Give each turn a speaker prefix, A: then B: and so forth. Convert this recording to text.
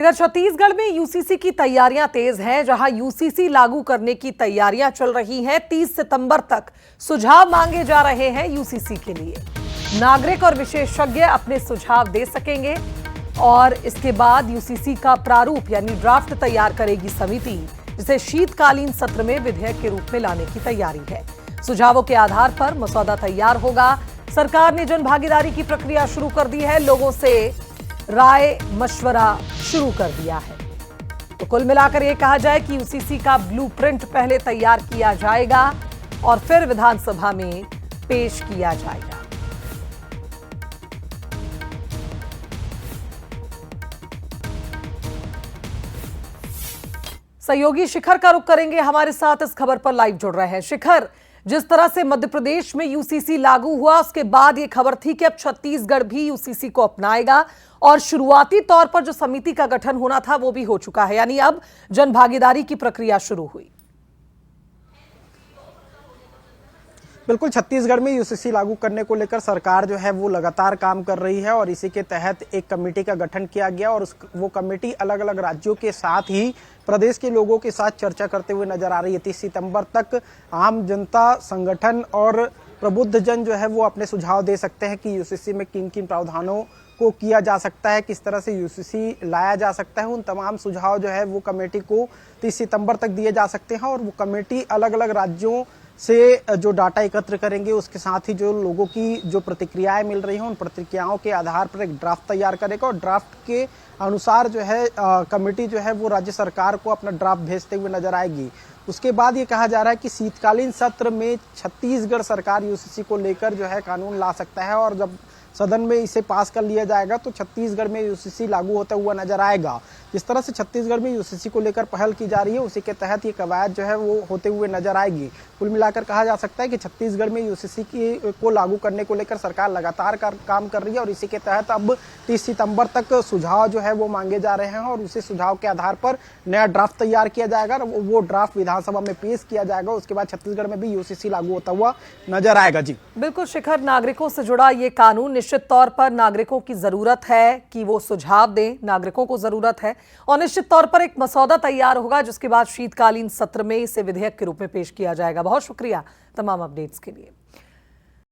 A: इधर छत्तीसगढ़ में यूसीसी की तैयारियां तेज हैं, जहां यूसीसी लागू करने की तैयारियां चल रही हैं। 30 सितंबर तक सुझाव मांगे जा रहे हैं यूसीसी के लिए। नागरिक और विशेषज्ञ अपने सुझाव दे सकेंगे और इसके बाद यूसीसी का प्रारूप यानी ड्राफ्ट तैयार करेगी समिति, जिसे शीतकालीन सत्र में विधेयक के रूप में लाने की तैयारी है। सुझावों के आधार पर मसौदा तैयार होगा। सरकार ने जन भागीदारी की प्रक्रिया शुरू कर दी है, लोगों से राय मशवरा शुरू कर दिया है। तो कुल मिलाकर यह कहा जाए कि यूसीसी का ब्लूप्रिंट पहले तैयार किया जाएगा और फिर विधानसभा में पेश किया जाएगा। सहयोगी शिखर का रुख करेंगे, हमारे साथ इस खबर पर लाइव जुड़ रहे हैं। शिखर, जिस तरह से मध्य प्रदेश में यूसीसी लागू हुआ, उसके बाद यह खबर थी कि अब छत्तीसगढ़ भी यूसीसी को अपनाएगा और शुरुआती तौर पर जो समिति का गठन होना था वो भी हो चुका है, यानी अब जन भागीदारी की प्रक्रिया शुरू हुई।
B: बिल्कुल, छत्तीसगढ़ में यूसीसी लागू करने को लेकर सरकार जो है वो लगातार काम कर रही है और इसी के तहत एक कमेटी का गठन किया गया और वो कमेटी अलग अलग राज्यों के साथ ही प्रदेश के लोगों के साथ चर्चा करते हुए नजर आ रही है। 30 सितंबर तक आम जनता, संगठन और प्रबुद्ध जन जो है वो अपने सुझाव दे सकते हैं कि यूसीसी में किन किन प्रावधानों को किया जा सकता है, किस तरह से यूसीसी लाया जा सकता है। उन तमाम सुझाव जो है वो कमेटी को 30 सितंबर तक दिए जा सकते हैं और वो कमेटी अलग अलग राज्यों से जो डाटा एकत्र करेंगे, उसके साथ ही जो लोगों की जो प्रतिक्रियाएं मिल रही हैं उन प्रतिक्रियाओं के आधार पर एक ड्राफ्ट तैयार करेगा और ड्राफ्ट के अनुसार जो है कमेटी जो है वो राज्य सरकार को अपना ड्राफ्ट भेजते हुए नजर आएगी। उसके बाद ये कहा जा रहा है कि शीतकालीन सत्र में छत्तीसगढ़ सरकार यूसीसी को लेकर जो है कानून ला सकता है और जब सदन में इसे पास कर लिया जाएगा तो छत्तीसगढ़ में यूसीसी लागू होता हुआ नजर आएगा। जिस तरह से छत्तीसगढ़ में यूसीसी को लेकर पहल की जा रही है, उसी के तहत ये कवायद जो है वो होते हुए नजर आएगी। कुल मिलाकर कहा जा सकता है कि छत्तीसगढ़ में यूसीसी को लागू करने को लेकर सरकार लगातार काम कर रही है और इसी के तहत अब 30 सितंबर तक सुझाव जो है वो मांगे जा रहे हैं और उसी सुझाव के आधार पर नया ड्राफ्ट तैयार किया जाएगा और वो ड्राफ्ट विधानसभा में पेश किया जाएगा। उसके बाद छत्तीसगढ़ में भी यूसीसी लागू होता हुआ नजर आएगा। जी
A: बिल्कुल शिखर, नागरिकों से जुड़ा ये कानून निश्चित तौर पर नागरिकों की जरूरत है कि वो सुझाव दें, नागरिकों को जरूरत है और निश्चित तौर पर एक मसौदा तैयार होगा जिसके बाद शीतकालीन सत्र में इसे विधेयक के रूप में पेश किया जाएगा। बहुत शुक्रिया तमाम अपडेट्स के लिए।